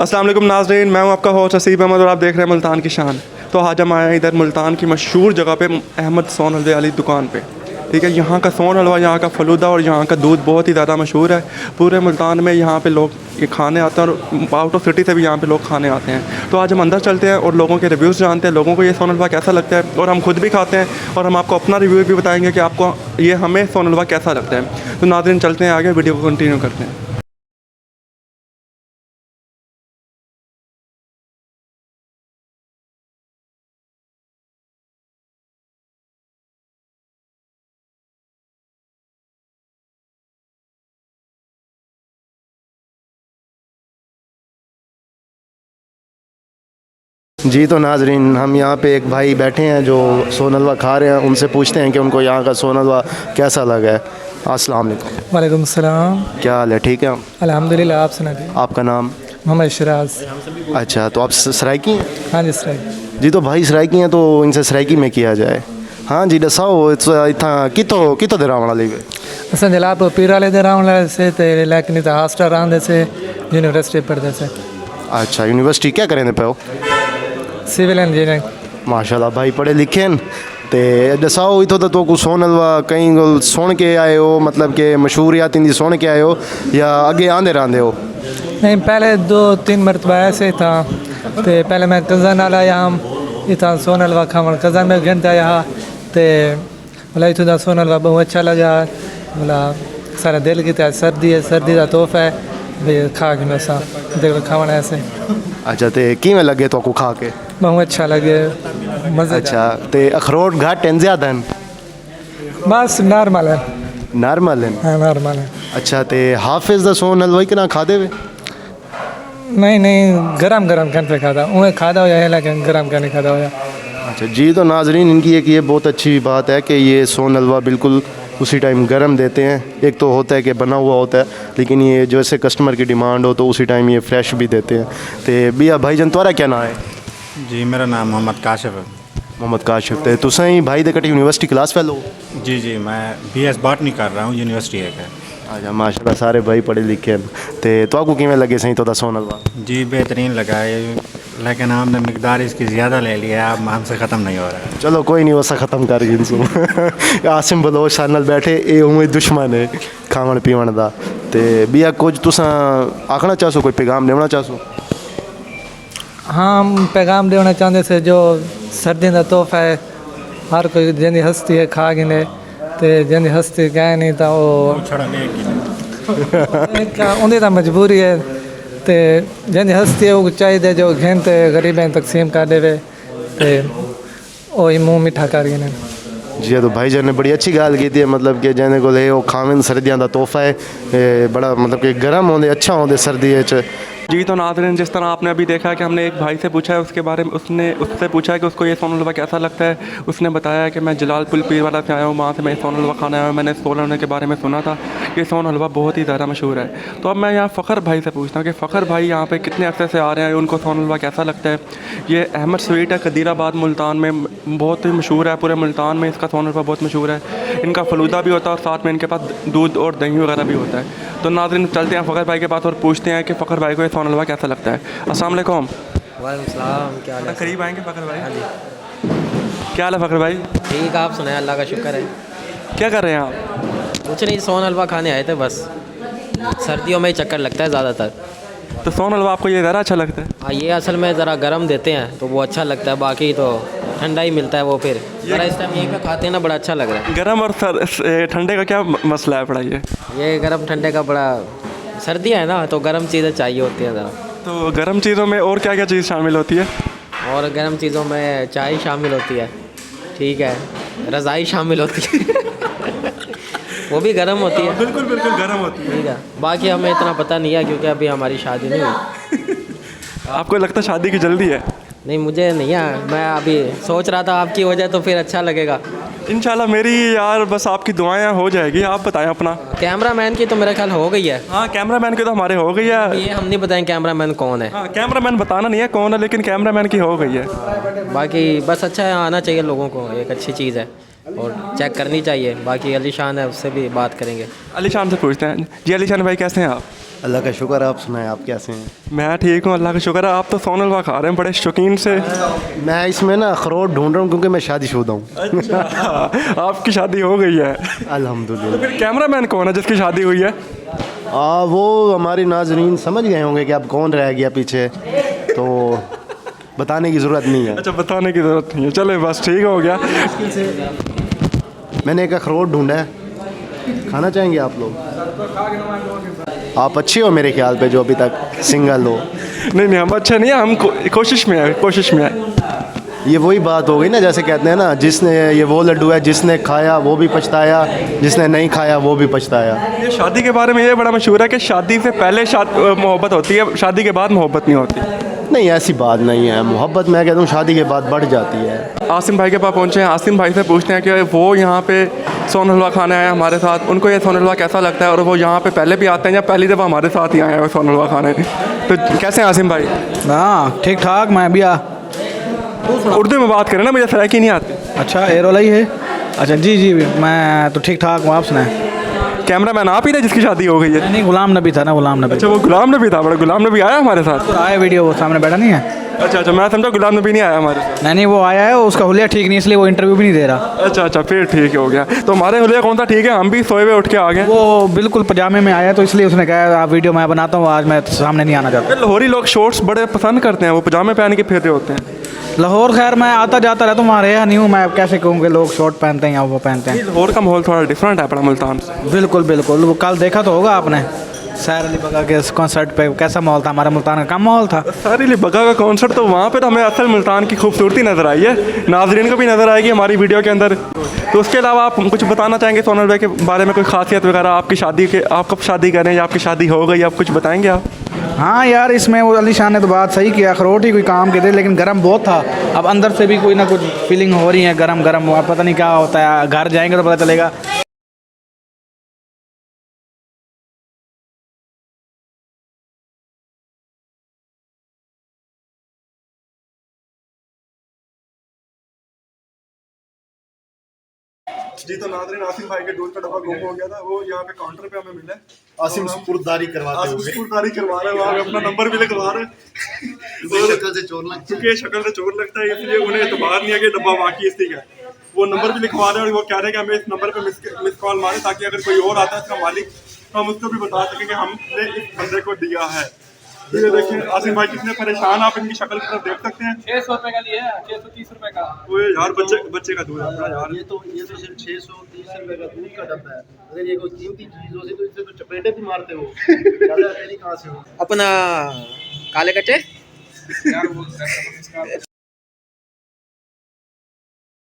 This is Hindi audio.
अस्सलाम वालेकुम नाज़रीन, मैं हूं आपका होस्ट हसीब अहमद और आप देख रहे हैं मुल्तान की शान। तो आज हम आए हैं इधर मुल्तान की मशहूर जगह पे अहमद सोन हलवे वाली दुकान पे। ठीक है, यहाँ का सोन हलवा, यहाँ का फलूदा और यहाँ का दूध बहुत ही ज़्यादा मशहूर है। पूरे मुल्तान में यहाँ पे लोग ये खाने आते हैं और आउट ऑफ सिटी से भी यहाँ पे लोग खाने आते हैं। तो आज हम अंदर चलते हैं और लोगों के रिव्यूज़ जानते हैं, लोगों को ये सोन हलवा कैसा लगता है, और हम खुद भी खाते हैं और हम आपको अपना रिव्यू भी बताएंगे कि आपको ये हमें सोन हलवा कैसा लगता है। तो नाज़रीन चलते हैं आगे, वीडियो को कंटिन्यू करते हैं। जी तो नाजरीन, हम यहाँ पे एक भाई बैठे हैं जो सोन हलवा खा रहे हैं। उनसे पूछते हैं कि उनको यहाँ का सोन हलवा कैसा लगा है। अस्सलाम वालेकुम। वालेकुम सलाम। क्या हाल है? ठीक है, अल्हम्दुलिल्लाह। आप सुनाइए। आपका नाम? मोहम्मद शराज। अच्छा, तो आप सराइकी हैं? हाँ जी सर। जी तो भाई सराइकी हैं, तो इनसे सराइकी में किया जाए। हाँ जी, दसाओ इतना कितो दे रावण वाली असां जलालपुर पीर वाले दे रहण वाले से ते लेकिन इतना हॉस्टल रहंदे से यूनिवर्सिटी पढ़दे से। अच्छा, यूनिवर्सिटी क्या करें पे हो? Civil engineering. माशाल्लाह भाई पढ़े लिखे हैं। ते दसाओ इतो तो को सोन हलवा कहीं सुन के आए हो, मतलब कि मशहूरियात इंदी सुन के आए हो या आगे आंदे रहंदे हो? नहीं, पहले 2-3 मरतबा ऐसे था। तो पहले मैं कज़न आला यहाँ इतना सोन हलवा खावन कज़न में घंटे आया तो बोला इतना दा सोन हलवा बहुत अच्छा लगा। बोला सारा दिल की सर्दी का तोहफा है भाई, खा के नसा देख खावन ऐसे। अच्छा, तो किमें लगे तो को खा के? बहुत अच्छा लगे, मज़े। अच्छा, तो अखरोट घाट हैं ज़्यादा हैं? बस नॉर्मल है। नॉर्मल हैं? हाँ नॉर्मल है। अच्छा, तो हाफिज़ दा सोन हलवा कि ना खादे वे? नहीं, गरम घंटे खाता उन्हें खाता हो है, लेकिन गरम का नहीं खाता हो। अच्छा जी, तो नाजरीन इनकी एक ये बहुत अच्छी बात है कि ये सोन हलवा बिल्कुल उसी टाइम गरम देते हैं। एक तो होता है कि बना हुआ होता है, लेकिन ये जैसे कस्टमर की डिमांड हो तो उसी टाइम ये फ्रेश भी देते हैं। तो भैया भाईजान तुम्हारा क्या नाम है? जी मेरा नाम मोहम्मद काशिफ है। मोहम्मद काशिफ। तो तुसें भाई दे कट यूनिवर्सिटी क्लास फेलो? जी जी, मैं BS बॉटनी कर रहा हूँ, यूनिवर्सिटी है। अच्छा माशाल्लाह, सारे भाई पढ़े लिखे हैं। तो आपको किमें लगे सही तो सोन हलवा? जी बेहतरीन लगा है, लेकिन आपने मकदार इसकी ज़्यादा ले लिया है, अब हमसे ख़त्म नहीं हो रहा है। चलो कोई नहीं, वैसा ख़त्म कर गिनसू। आसिम बलोच सारे नाल बैठे, ये उमें दुश्मन है खावन पीवन का। तो भैया कुछ तुसा आखना चाहो, कोई पैगाम देना चाहो? हाँ, हम पैगाम देना चाहते से जो सर्दी का तोहफा है, हर कोई जिंदी हस्ती है खा गिने तो जिंदी हस्ती गए नहीं तो उन्हें तो मजबूरी है। तो जिंदी हस्ती है वो चाहिए जो घंटे गरीबें तकसीम कर दे तो मुँह मीठा कर गिने। जी तो भाईजान ने बड़ी अच्छी गाल की थी, मतलब कि जैसे को वो खावन सर्दियों का तोहफा है, बड़ा मतलब कि गर्म होंगे अच्छा होंगे सर्दी। जी तो नाज़रीन, जिस तरह आपने अभी देखा कि हमने एक भाई से पूछा है उसके बारे में, उससे पूछा है कि उसको ये सोन हलवा कैसा लगता है। उसने बताया कि मैं जलालपुर पीर वाला से आया हूँ, वहाँ से मैं सोन हलवा खाने आया हूँ। मैंने सोन हलवे के बारे में सुना था, ये सोन हलवा बहुत ही ज़्यादा मशहूर है। तो अब मैं यहाँ फ़खर भाई से पूछता हूँ कि फ़खर भाई यहाँ पे कितने अरसे से आ रहे हैं, उनको सोन हलवा कैसा लगता है। ये अहमद स्वीट है, कदीराबाद मुल्तान में बहुत ही मशहूर है, पूरे मुल्तान में इसका सोन हलवा बहुत मशहूर है। इनका फलूदा भी होता है और साथ में इनके पास दूध और दही वगैरह भी होता है। तो नाज़रीन चलते हैं फ़खर भाई के पास और पूछते हैं कि फ़खर भाई को ये सोन हलवा कैसा लगता है। अस्सलाम वालेकुम। वालेकुम सलाम। क्या हाल है? करीब आएंगे फ़खर भाई। हाँ जी, क्या हाल है फ़खर भाई? ठीक, आप सुनाए? अल्लाह का शुक्र है। क्या कर रहे हैं आप? कुछ नहीं, सोन हलवा खाने आए थे बस। सर्दियों में ही चक्कर लगता है ज़्यादातर। तो सोन हलवा आपको ये ज़रा अच्छा लगता है? हाँ, ये असल में ज़रा गर्म देते हैं तो वो अच्छा लगता है, बाकी तो ठंडा ही मिलता है वो। फिर ज़रा इस टाइम यहीं पे खाते हैं ना, बड़ा अच्छा लग रहा है। गर्म और ठंडे का क्या मसला है पढ़ाइए? ये गर्म ठंडे का बड़ा, सर्दियाँ है ना तो गर्म चीज़ें चाहिए होती हैं ज़रा। तो गर्म चीज़ों में और क्या क्या चीज़ शामिल होती है? और गर्म चीज़ों में चाय शामिल होती है, ठीक है, रज़ाई शामिल होती है वो भी गर्म होती है। बिल्कुल बिल्कुल गर्म होती है। ठीक है, बाकी हमें इतना पता नहीं है क्योंकि अभी हमारी शादी नहीं हुई। आपको लगता है शादी की जल्दी है? नहीं, मुझे नहीं है, मैं अभी सोच रहा था आपकी वजह तो फिर अच्छा लगेगा। इंशाल्लाह मेरी यार बस आपकी दुआएं हो जाएगी। आप बताएं अपना। कैमरा मैन की तो मेरा ख्याल हो गई है। हाँ, कैमरा मैन की तो हमारे हो गई है। ये हम नहीं बताएं कैमरा मैन कौन है। हाँ, कैमरा मैन बताना नहीं है कौन है, लेकिन कैमरा मैन की हो गई है। बाकी बस अच्छा है, आना चाहिए लोगों को, एक अच्छी चीज़ है और चेक करनी चाहिए। बाकी अली शान है, उससे भी बात करेंगे। अली शान से पूछते हैं। जी अली शान भाई कैसे हैं आप? अल्लाह का शुक्र है, आप सुनाएं आप कैसे हैं? मैं ठीक हूँ, अल्लाह का शुक्र है। आप तो सोन हलवा खा रहे हैं बड़े शौकीन से। मैं इसमें ना अखरोट ढूंढ रहा हूँ क्योंकि मैं शादीशुदा हूँ। आपकी शादी हो गई है? अल्हम्दुलिल्लाह। फिर कैमरामैन कौन है जिसकी शादी हुई है? वो हमारी नाजरीन समझ गए होंगे कि अब कौन रह गया पीछे, तो बताने की ज़रूरत नहीं है। अच्छा, बताने की ज़रूरत नहीं है, चले बस ठीक हो गया। मैंने एक अखरोट ढूंढा है, खाना चाहेंगे आप लोग? आप अच्छे हो मेरे ख्याल पे जो अभी तक सिंगल हो। नहीं हम अच्छे नहीं हैं, हम कोशिश में है, कोशिश में है। ये वही बात हो गई ना, जैसे कहते हैं ना, जिसने ये वो लड्डू है जिसने खाया वो भी पछताया, जिसने नहीं खाया वो भी पछताया। ये शादी के बारे में ये बड़ा मशहूर है कि शादी से पहले मोहब्बत होती है, शादी के बाद मोहब्बत नहीं होती। नहीं, ऐसी बात नहीं है। मोहब्बत मैं कहता हूँ शादी के बाद बढ़ जाती है। आसिम भाई के पास पहुँचे हैं, आसिम भाई से पूछते हैं कि वो यहाँ पे सोन हलवा खाने आए हमारे साथ, उनको ये सोन हलवा कैसा लगता है, और वो यहाँ पे पहले भी आते हैं या पहली दफ़ा हमारे साथ ही आए हैं सोन हलवा खाने। तो कैसे हैं आसिम भाई? हाँ ठीक ठाक, मैं भी उर्दू में बात करें ना, मुझे सराइकी नहीं आती। अच्छा एरोलाई है। अच्छा जी मैं तो ठीक ठाक हूँ, आप सुनाएं। कैमरामैन आप ही थे जिसकी शादी हो गई है? नहीं, गुलाम नबी था ना, गुलाम नबी। अच्छा, वो गुलाम नबी था। बड़ा गुलाम नबी आया हमारे साथ? तो आया वीडियो, वो सामने बैठा नहीं है। अच्छा, मैं समझा गुलाम नबी नहीं आया हमारे साथ। नहीं वो आया है, उसका हुलिया ठीक नहीं, इसलिए वो इंटरव्यू भी नहीं दे रहा। अच्छा फिर ठीक हो गया। तो हमारे हुलिया कौन सा ठीक है? हम भी सोए हुए उठ के आ गए। वो बिल्कुल पजामे में आया, तो इसलिए उसने कहा आप वीडियो मैं बनाता हूँ, आज मैं सामने नहीं आना चाहता। लाहौरी लोग शॉर्ट्स बड़े पसंद करते हैं, वो पजामे पहन के फिर रहे होते हैं। लाहौर खैर मैं आता जाता रहता हूँ, वहाँ रहा नहीं हूँ, मैं कैसे कहूँ कि लोग शॉर्ट पहनते हैं या वो पहनते हैं। लाहौर का माहौल थोड़ा डिफरेंट है अपना मुल्तान से। बिल्कुल वो कल देखा तो होगा आपने, सैर अली बगा के कॉन्सर्ट पे कैसा माहौल था, हमारे मुल्तान का कम माहौल था। सैर अली बगा का कॉन्सर्ट, तो वहाँ पर हमें असल मुल्तान की खूबसूरती नज़र आई है, नाजरीन को भी नज़र आएगी हमारी वीडियो के अंदर। तो उसके अलावा आप कुछ बताना चाहेंगे सोन हलवे के बारे में, कोई खासियत वगैरह आपकी शादी के, आप कब शादी करें या आपकी शादी हो गई, आप कुछ बताएंगे आप? हाँ यार, इसमें वो अली शान ने तो बात सही किया, अखरोट ही कोई काम के थे, लेकिन गर्म बहुत था। अब अंदर से भी कोई ना कुछ फीलिंग हो रही है गरम, अब पता नहीं क्या होता है, घर जाएंगे तो पता चलेगा। जी, तो नाज़रीन आसिम भाई के दूध का डब्बा गुम हो गया था, वो यहाँ पे काउंटर पे हमें मिला। आसिम सुपुर्ददारी करवाते हुए सुपुर्ददारी करवा रहे हैं, वहाँ पे अपना नंबर भी लिखवा रहे हैं। शक्ल से चोर लगता है, क्योंकि शक्ल से चोर लगता है, इसलिए उन्हें एतबार नहीं है कि डब्बा वाकई इसी का है। वो नंबर भी लिखवा रहे हैं और वो कह रहे हैं कि हमें इस नंबर पे मिस कॉल मारें, ताकि अगर कोई और आता है इसका मालिक, तो हम उसको भी बता सकें कि हमने इस बंदे को दिया है। ये देखिए आसिम भाई कितने परेशान, आप इनकी शक्ल की तरफ देख सकते हैं। 600 रुपये का लिया है, 630 रुपये का। वो यार बच्चे का दूध है यार। ये तो सिर्फ 630 रुपये का दूध का डब्बा है। अगर ये कोई कीमती चीज होती तो इससे तो चपेटे भी मारते हो। ज़्यादा अकेली कहाँ से हो? अपना काले कच्चे